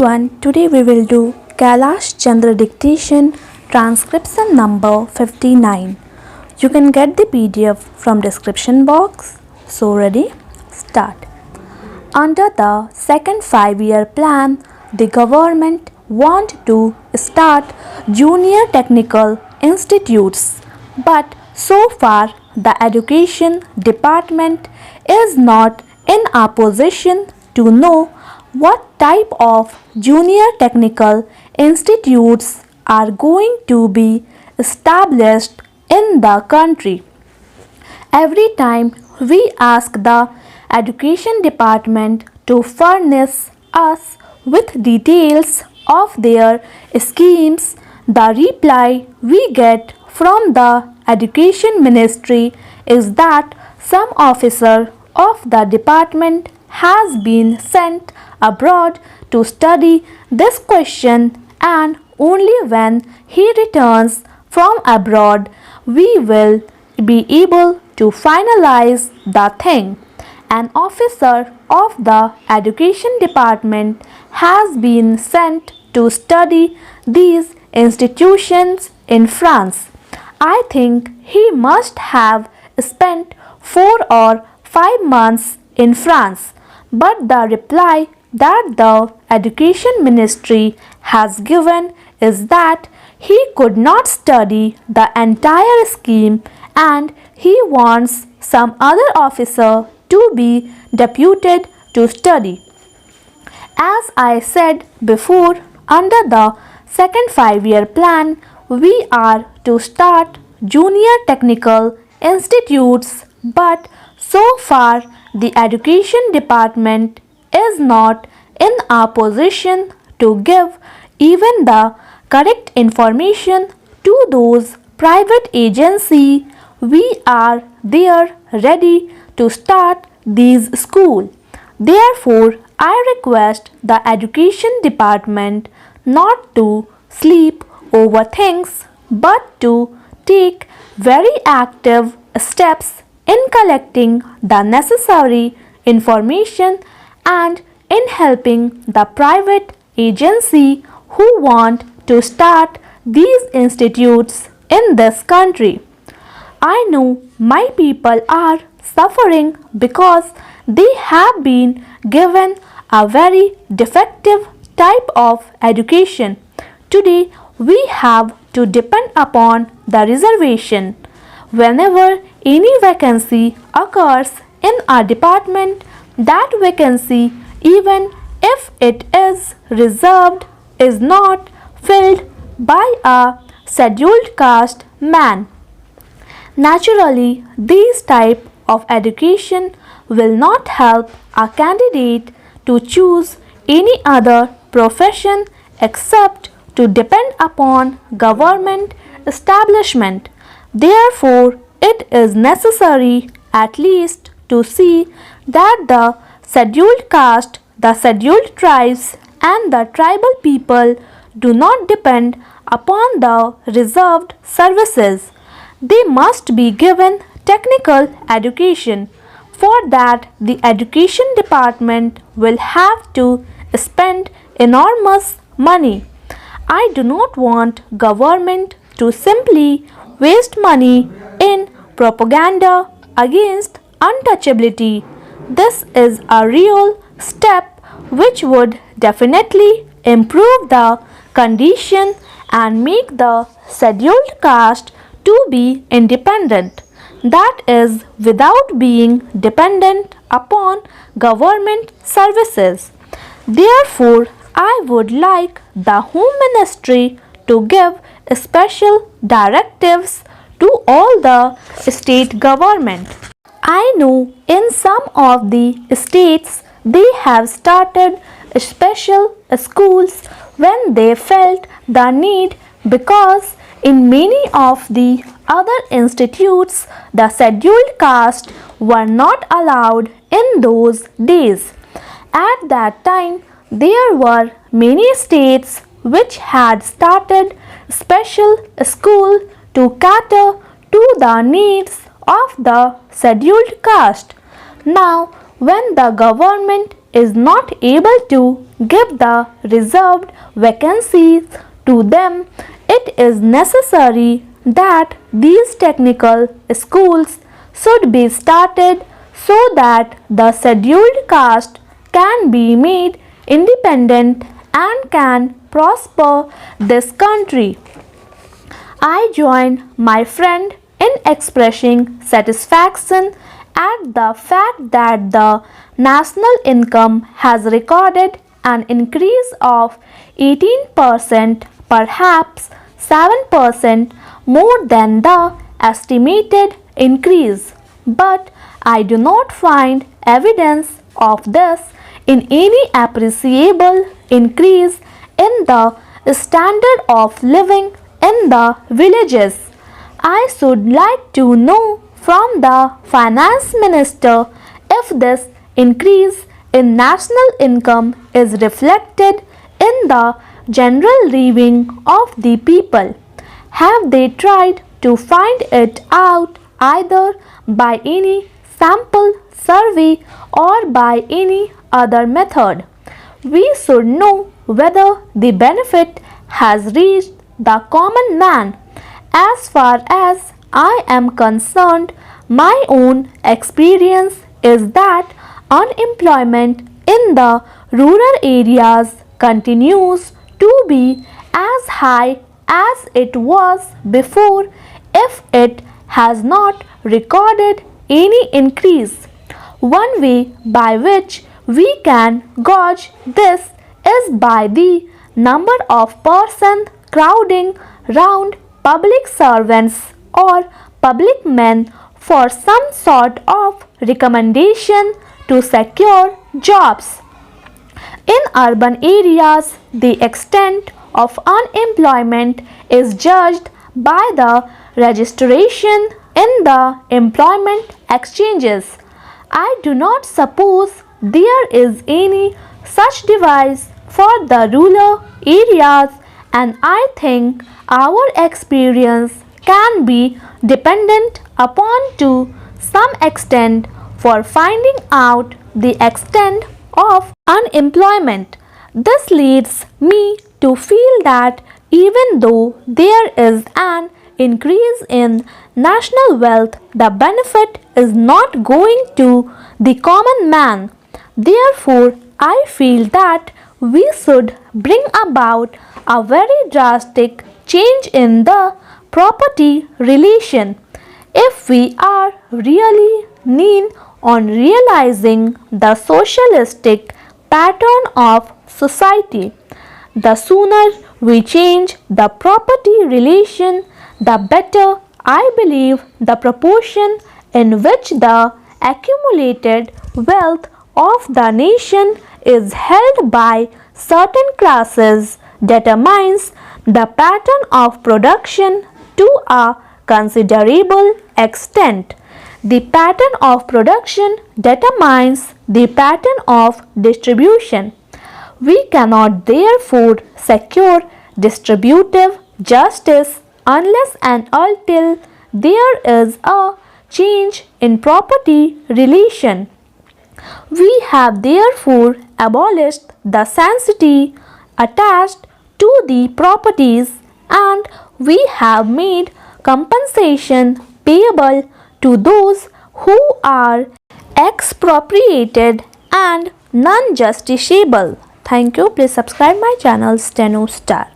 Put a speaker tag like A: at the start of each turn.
A: everyone, today we will do Kailash Chandra dictation transcription number 59. You can get the PDF from description box. So ready? Start. Under the second 5-year plan, the government want to start junior technical institutes, but so far the education department is not in a position to know what type of junior technical institutes are going to be established in the country. Every time we ask the education department to furnish us with details of their schemes, the reply we get from the education ministry is that some officer of the department has been sent abroad to study this question, and only when he returns from abroad we will be able to finalize the thing. An officer of the education department has been sent to study these institutions in France. I think he must have spent 4 or 5 months in France, but the reply that the education ministry has given is that he could not study the entire scheme and he wants some other officer to be deputed to study. As I said before, under the second 5-year plan, we are to start junior technical institutes, but so far the education department is not in a position to give even the correct information to those private agencies. We are there ready to start these schools. Therefore, I request the education department not to sleep over things but to take very active steps in collecting the necessary information and in helping the private agency who want to start these institutes in this country. I know my people are suffering because they have been given a very defective type of education. Today we have to depend upon the reservation. Whenever any vacancy occurs in a department, that vacancy, even if it is reserved, is not filled by a scheduled caste man. Naturally, this type of education will not help a candidate to choose any other profession except to depend upon government establishment. Therefore, it is necessary at least to see that the scheduled caste, the scheduled tribes and the tribal people do not depend upon the reserved services. They must be given technical education. For that, the education department will have to spend enormous money. I do not want government to simply waste money in propaganda against untouchability. This is a real step which would definitely improve the condition and make the scheduled caste to be independent. That is, without being dependent upon government services. Therefore, I would like the Home Ministry to give special directives to all the state government. I know in some of the states they have started special schools when they felt the need, because in many of the other institutes the scheduled caste were not allowed in those days. At that time there were many states which had started special school to cater to the needs of the scheduled caste. Now when the government is not able to give the reserved vacancies to them, it is necessary that these technical schools should be started so that the scheduled caste can be made independent and can prosper this country. I join my friend in expressing satisfaction at the fact that the national income has recorded an increase of 18%, perhaps 7% more than the estimated increase. But I do not find evidence of this in any appreciable increase in the standard of living in the villages. I should like to know from the finance minister if this increase in national income is reflected in the general living of the people. Have they tried to find it out either by any sample survey or by any other method? We should know whether the benefit has reached the common man. As far as I am concerned, my own experience is that unemployment in the rural areas continues to be as high as it was before, if it has not recorded any increase. One way by which we can gauge this is by the number of persons crowding round public servants or public men for some sort of recommendation to secure jobs. In urban areas, the extent of unemployment is judged by the registration in the employment exchanges. I do not suppose there is any such device for the rural areas, and I think our experience can be dependent upon to some extent for finding out the extent of unemployment. This leads me to feel that even though there is an increase in national wealth, the benefit is not going to the common man. Therefore, I feel that we should bring about a very drastic change in the property relation if we are really keen on realizing the socialistic pattern of society. The sooner we change the property relation, the better I believe the proportion in which the accumulated wealth of the nation is held by certain classes determines the pattern of production to a considerable extent. The pattern of production determines the pattern of distribution. We cannot therefore secure distributive justice unless and until there is a change in property relation. We have therefore abolished the sanctity attached to the properties, and we have made compensation payable to those who are expropriated and non-justiciable. Thank you. Please subscribe my channel Steno Star.